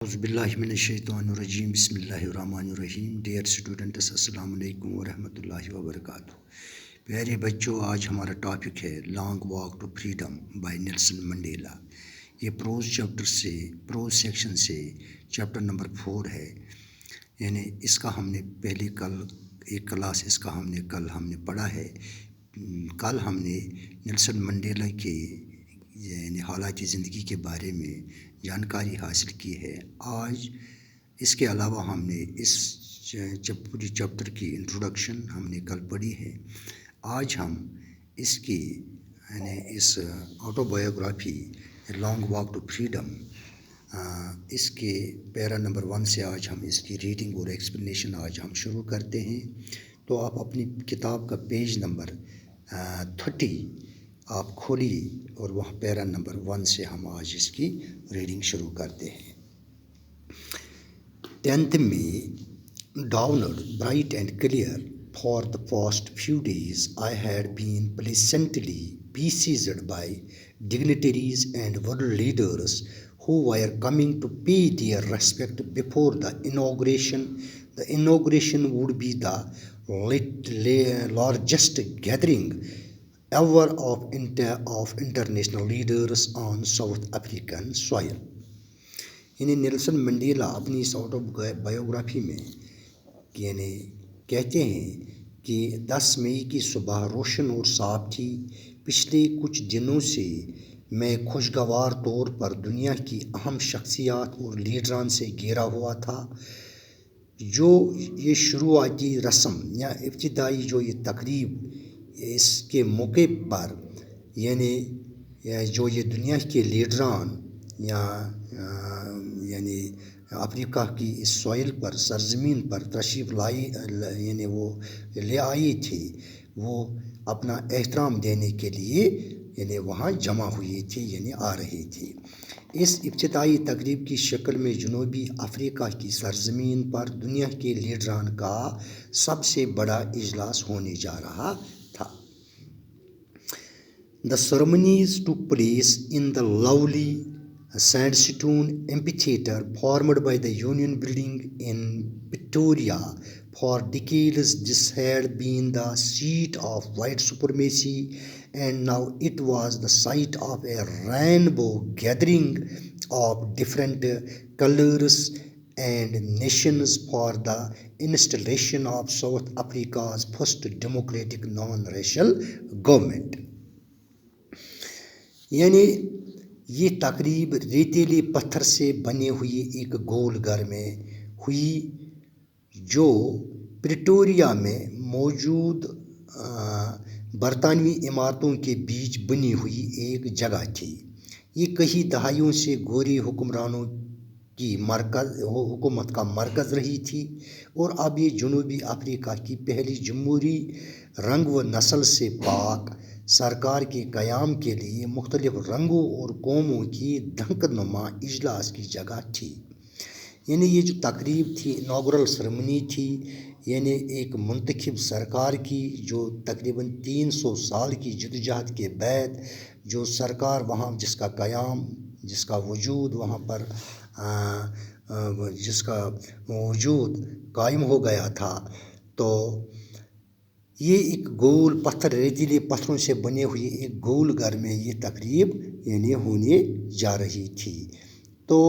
اعوذ باللہ من الشیطان الرجیم بسم اللہ الرحمن الرحیم. ڈیئر اسٹوڈنٹس، السلام علیکم ورحمۃ اللہ وبرکاتہ. پیارے بچوں، آج ہمارا ٹاپک ہے Long walk to Freedom by Nelson Mandela. یہ پروز سیکشن سے چیپٹر نمبر 4 ہے. یعنی اس کا ہم نے ایک کلاس اس کا کل ہم نے پڑھا ہے. کل ہم نے نیلسن منڈیلا کے یعنی حالات زندگی کے بارے میں جانکاری حاصل کی ہے. آج اس کے علاوہ ہم نے اس پوری چیپٹر کی انٹروڈکشن ہم نے کل پڑھی ہے. آج ہم اس کی یعنی اس autobiography long walk to freedom اس کے پیرا نمبر 1 سے آج ہم اس کی ریڈنگ اور ایکسپلینیشن آج ہم شروع کرتے ہیں. تو آپ اپنی کتاب کا پیج نمبر 30 آپ کھولیے اور وہاں پیرا نمبر 1 سے ہم آج اس کی ریڈنگ شروع کرتے ہیں. 10th May dawned bright and clear. For the past few days I had been pleasantly besieged by dignitaries and world leaders who were coming to pay their respect before the inauguration. The inauguration would be the largest gathering ever of international leaders on South African soil. یعنی Nelson Mandela اپنی اس auto biography میں یعنی کہتے ہیں کہ 10 مئی کی صبح روشن اور صاف تھی. پچھلے کچھ دنوں سے میں خوشگوار طور پر دنیا کی اہم شخصیات اور لیڈران سے گھرا ہوا تھا. جو یہ شروعاتی رسم یا ابتدائی جو یہ تقریب اس کے موقع پر یعنی جو یہ دنیا کے لیڈران یعنی افریقہ کی اس سوئل پر سرزمین پر تشریف یعنی وہ لے آئی تھی، وہ اپنا احترام دینے کے لیے یعنی وہاں جمع ہوئی تھی یعنی آ رہی تھی. اس ابتدائی تقریب کی شکل میں جنوبی افریقہ کی سرزمین پر دنیا کے لیڈران کا سب سے بڑا اجلاس ہونے جا رہا تھا. The ceremonies took place in the lovely sandstone amphitheater formed by the Union Building in Pretoria. For decades this had been the seat of white supremacy, and now it was the site of a rainbow gathering of different colors and nations for the installation of South Africa's first democratic non-racial government. یعنی یہ تقریب ریتیلے پتھر سے بنے ہوئی ایک گول گھر میں ہوئی جو پریٹوریا میں موجود برطانوی عمارتوں کے بیچ بنی ہوئی ایک جگہ تھی. یہ کئی دہائیوں سے گورے حکمرانوں کی حکومت کا مرکز رہی تھی اور اب یہ جنوبی افریقہ کی پہلی جمہوری رنگ و نسل سے پاک سرکار کے قیام کے لیے مختلف رنگوں اور قوموں کی دھنک نما اجلاس کی جگہ تھی. یعنی یہ جو تقریب تھی انوگرل سرمنی تھی یعنی ایک منتخب سرکار کی جو تقریباً 300 سال کی جدوجہد کے بعد جو سرکار وہاں جس کا قیام جس کا وجود وہاں پر جس کا وجود قائم ہو گیا تھا. تو یہ ایک گول پتھر ریتیلے پتھروں سے بنے ہوئے ایک گول گھر میں یہ تقریب یعنی ہونے جا رہی تھی. تو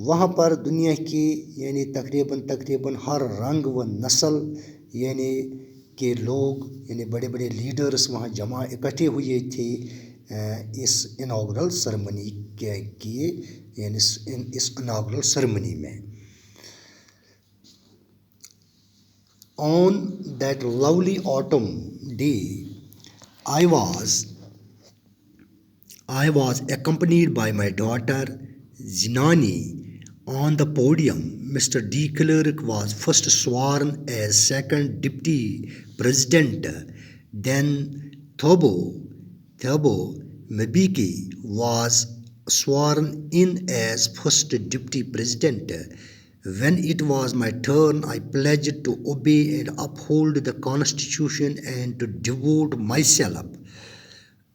وہاں پر دنیا کی یعنی تقریباً ہر رنگ و نسل یعنی کے لوگ یعنی بڑے بڑے لیڈرز وہاں اکٹھے ہوئے تھے اس انوگرل سرمنی کی یعنی اس انوگرل سرمنی میں. On that lovely autumn day, I was accompanied by my daughter Zinani. On the podium, Mr. de Klerk was first sworn as second deputy president. Then Thabo Mbeki was sworn in as first deputy president. When it was my turn, I pledged to obey and uphold the Constitution and to devote myself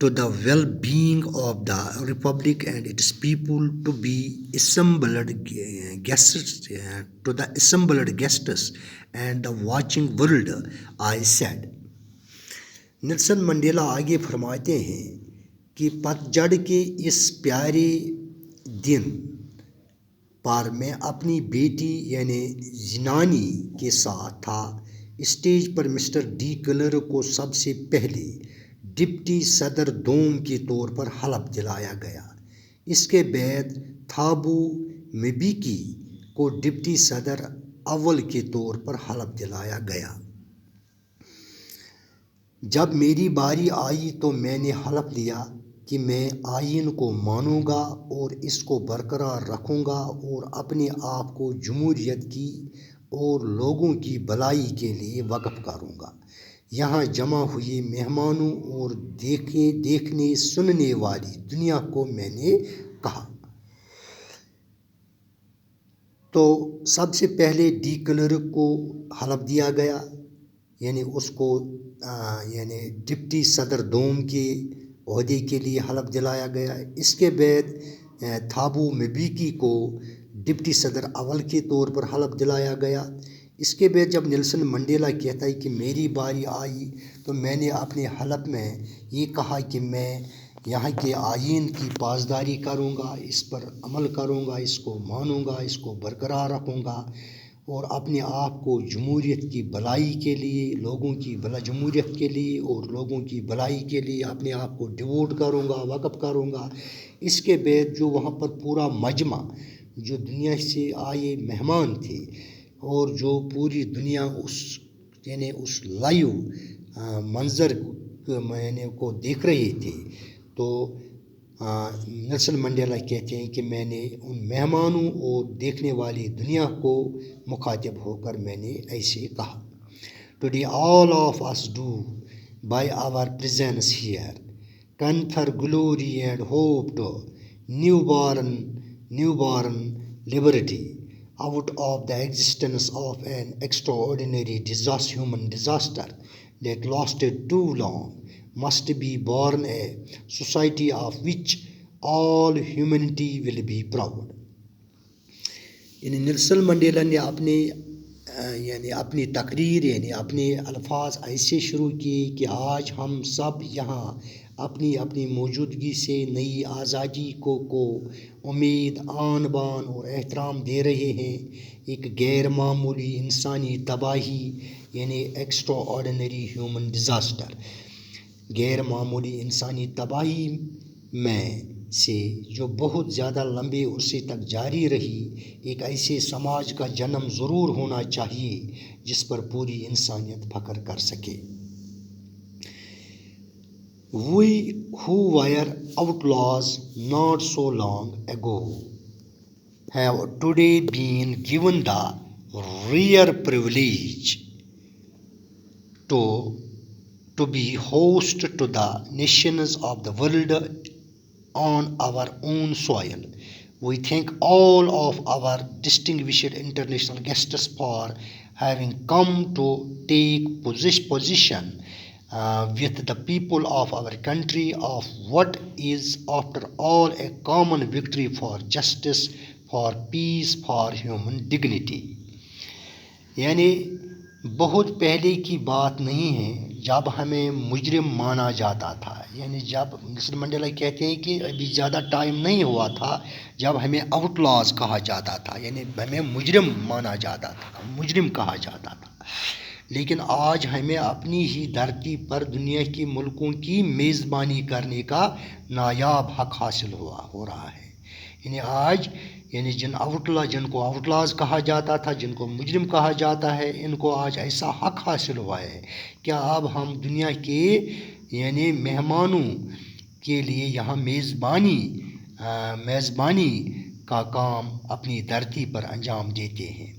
to the well-being of the Republic and its people, to be assembled guests, to the assembled guests and the watching world, I said. Nelson Mandela آگے فرماتے ہیں کہ پتجھڑ کے اس پیارے دن پر میں اپنی بیٹی یعنی زنانی کے ساتھ تھا. اسٹیج پر مسٹر ڈی کلرک کو سب سے پہلے ڈپٹی صدر دوم کے طور پر حلف دلایا گیا. اس کے بعد تھابو مبیکی کو ڈپٹی صدر اول کے طور پر حلف دلایا گیا. جب میری باری آئی تو میں نے حلف لیا کہ میں آئین کو مانوں گا اور اس کو برقرار رکھوں گا اور اپنے آپ کو جمہوریت کی اور لوگوں کی بھلائی کے لیے وقف کروں گا. یہاں جمع ہوئے مہمانوں اور دیکھنے سننے والی دنیا کو میں نے کہا. تو سب سے پہلے ڈی کلرک کو حلف دیا گیا، یعنی اس کو یعنی ڈپٹی صدر دوم کے عہدے کے لیے حلف دلایا گیا. اس کے بعد تھابو مبیکی کو ڈپٹی صدر اول کے طور پر حلف دلایا گیا. اس کے بعد جب نیلسن منڈیلا کہتا ہے کہ میری باری آئی تو میں نے اپنے حلف میں یہ کہا کہ میں یہاں کے آئین کی پاسداری کروں گا، اس پر عمل کروں گا، اس کو مانوں گا، اس کو برقرار رکھوں گا اور اپنے آپ کو جمہوریت کی بھلائی کے لیے، لوگوں کی جمہوریت کے لیے اور لوگوں کی بھلائی کے لیے اپنے آپ کو ڈیووٹ کروں گا، وقف کروں گا. اس کے بعد جو وہاں پر پورا مجمع جو دنیا سے آئے مہمان تھے اور جو پوری دنیا اس لائیو منظر کو دیکھ رہے تھے، تو نیلسن منڈیلا کہتے ہیں کہ میں نے ان مہمانوں اور دیکھنے والی دنیا کو مخاطب ہو کر میں نے ایسے کہا. Today all of us do by our presence here confer glory and hope to newborn liberty out of the existence of an extraordinary human disaster that lasted too long. Must be born a society of which all humanity will be proud. یعنی Nelson Mandela نے اپنی تقریر اپنے الفاظ ایسے شروع کیے کہ آج ہم سب یہاں اپنی موجودگی سے نئی آزادی کو امید، آن بان اور احترام دے رہے ہیں. ایک غیر معمولی انسانی تباہی یعنی ایکسٹرا آرڈینری ہیومن ڈیزاسٹر، غیر معمولی انسانی تباہی میں سے جو بہت زیادہ لمبے عرصے تک جاری رہی، ایک ایسے سماج کا جنم ضرور ہونا چاہیے جس پر پوری انسانیت فخر کر سکے. We who were outlaws not so long ago have today been given the rare privilege to be host to the nations of the world on our own soil. We thank all of our distinguished international guests for having come to take position with the people of our country of what is after all a common victory for justice, for peace, for human dignity. یعنی بہت پہلے کی بات نہیں ہے جب ہمیں مجرم مانا جاتا تھا. یعنی جب نیلسن منڈیلا کہتے ہیں کہ ابھی زیادہ ٹائم نہیں ہوا تھا جب ہمیں آؤٹلاز کہا جاتا تھا، یعنی ہمیں مجرم مانا جاتا تھا، مجرم کہا جاتا تھا. لیکن آج ہمیں اپنی ہی دھرتی پر دنیا کے ملکوں کی میزبانی کرنے کا نایاب حق حاصل ہو رہا ہے. یعنی آج جن کو آؤٹلاز کہا جاتا تھا، جن کو مجرم کہا جاتا ہے، ان کو آج ایسا حق حاصل ہوا ہے کہ اب ہم دنیا کے مہمانوں کے لیے یہاں میزبانی کا کام اپنی دھرتی پر انجام دیتے ہیں.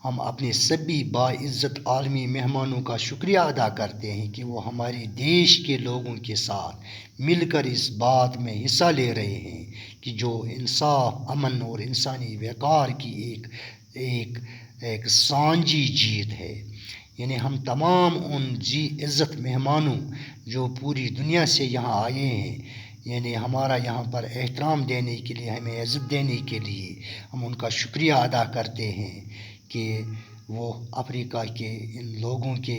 ہم اپنے سبھی باعزت عالمی مہمانوں کا شکریہ ادا کرتے ہیں کہ وہ ہمارے دیش کے لوگوں کے ساتھ مل کر اس بات میں حصہ لے رہے ہیں کہ جو انصاف، امن اور انسانی وقار کی ایک سانجی جیت ہے. یعنی ہم تمام ان عزت مہمانوں جو پوری دنیا سے یہاں آئے ہیں، یعنی ہمارا یہاں پر احترام دینے کے لیے، ہمیں عزت دینے کے لیے، ہم ان کا شکریہ ادا کرتے ہیں کہ وہ افریقہ کے ان لوگوں کے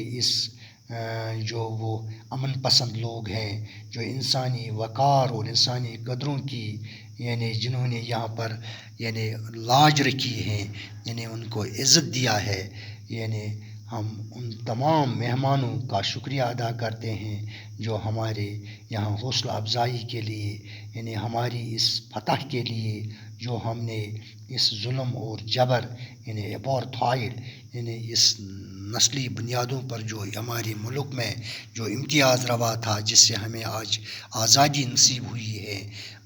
جو وہ امن پسند لوگ ہیں، جو انسانی وقار اور انسانی قدروں کی یعنی جنہوں نے یہاں پر یعنی لاج رکھی ہے، یعنی ان کو عزت دیا ہے، یعنی ہم ان تمام مہمانوں کا شکریہ ادا کرتے ہیں جو ہمارے یہاں حوصلہ افزائی کے لیے، یعنی ہماری اس فتح کے لیے جو ہم نے اس ظلم اور جبر یعنی اپارتھائڈ یعنی اس نسلی بنیادوں پر جو ہمارے ملک میں جو امتیاز روا تھا، جس سے ہمیں آج آزادی نصیب ہوئی ہے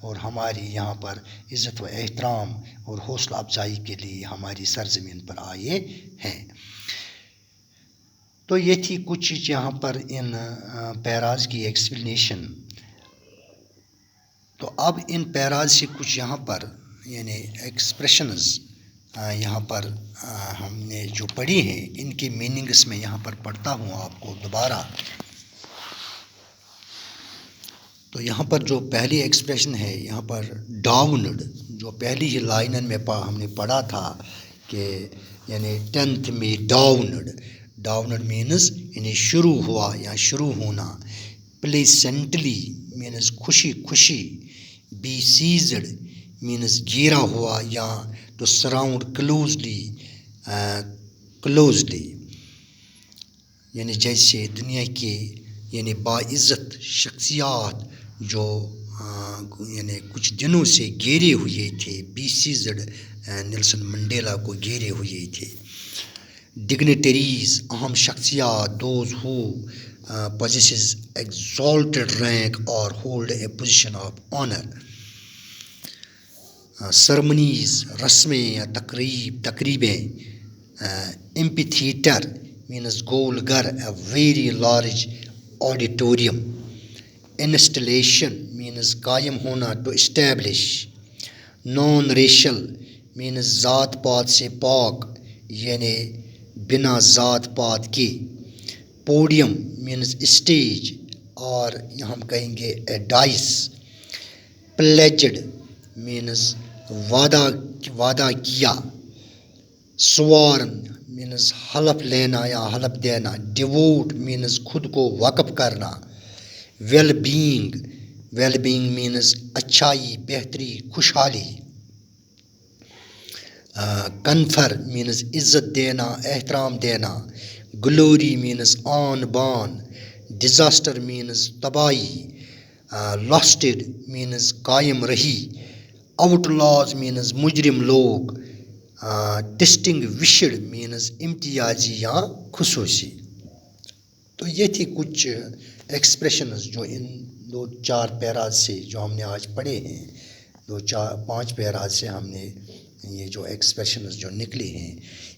اور ہماری یہاں پر عزت و احترام اور حوصلہ افزائی کے لیے ہماری سرزمین پر آئے ہیں۔ تو یہ تھی کچھ یہاں پر ان پیراز کی ایکسپلینیشن۔ تو اب ان پیراز سے کچھ یہاں پر یعنی ایکسپریشنز یہاں پر ہم نے جو پڑھی ہیں، ان کی میننگس میں یہاں پر پڑھتا ہوں آپ کو دوبارہ۔ تو یہاں پر جو پہلی ایکسپریشن ہے یہاں پر ڈاؤنڈ، جو پہلی ہی لائنن میں ہم نے پڑھا تھا کہ یعنی 10th میں ڈاؤنڈ مینز یعنی شروع ہوا یا شروع ہونا، پلیسنٹلی مینز خوشی خوشی، بی سیزڈ مینز گھیرا ہوا یا ٹو سراؤنڈ کلوزلی، یعنی جیسے دنیا کے یعنی باعزت شخصیات جو یعنی کچھ دنوں سے گھیرے ہوئے تھے، بی سیزڈ نیلسن منڈیلا کو گھیرے ہوئے تھے۔ ڈگنیٹریز اہم شخصیات، those who possesses exalted rank or hold a position of honor۔ Ceremonies رسمیں یا تقریبیں، ایمپی تھیٹر مینز گول گھر، a very large auditorium. Installation means قائم ہونا، to establish. Non racial means ذات پات سے پاک یعنی بنا ذات پات کے۔ پوڈیم مینز اسٹیج اور ہم کہیں گے اے ڈائس۔ پلیجڈ مینز وعدہ کیا۔ سوارن مینز حلف لینا یا حلف دینا۔ ڈیووٹ مینز خود کو وقف کرنا۔ ویل بینگ مینز اچھائی، بہتری، خوشحالی۔ کنفر مینز عزت دینا، احترام دینا۔ گلوری مینز آن بان۔ ڈیزاسٹر مینز تباہی۔ لاسٹڈ مینز قائم رہی۔ آؤٹ لاز مینز مجرم لوگ۔ ڈسٹنگوشڈ مینز امتیازی یا خصوصی۔ تو یہ تھی کچھ ایکسپریشنز جو ان 2-4 پیراز سے جو ہم نے آج پڑھے ہیں، 5 پیراز سے ہم نے یہ جو ایکسپریشنز جو نکلی ہیں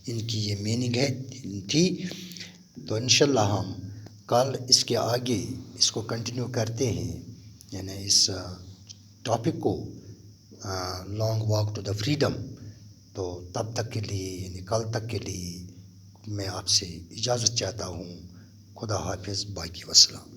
ان کی یہ میننگ تھی۔ تو انشاءاللہ ہم کل اس کے آگے اس کو کنٹینیو کرتے ہیں، یعنی اس ٹاپک کو، Long walk to the Freedom. تو تب تک کے لیے یعنی کل تک کے لیے میں آپ سے اجازت چاہتا ہوں۔ خدا حافظ، باقی وسلام۔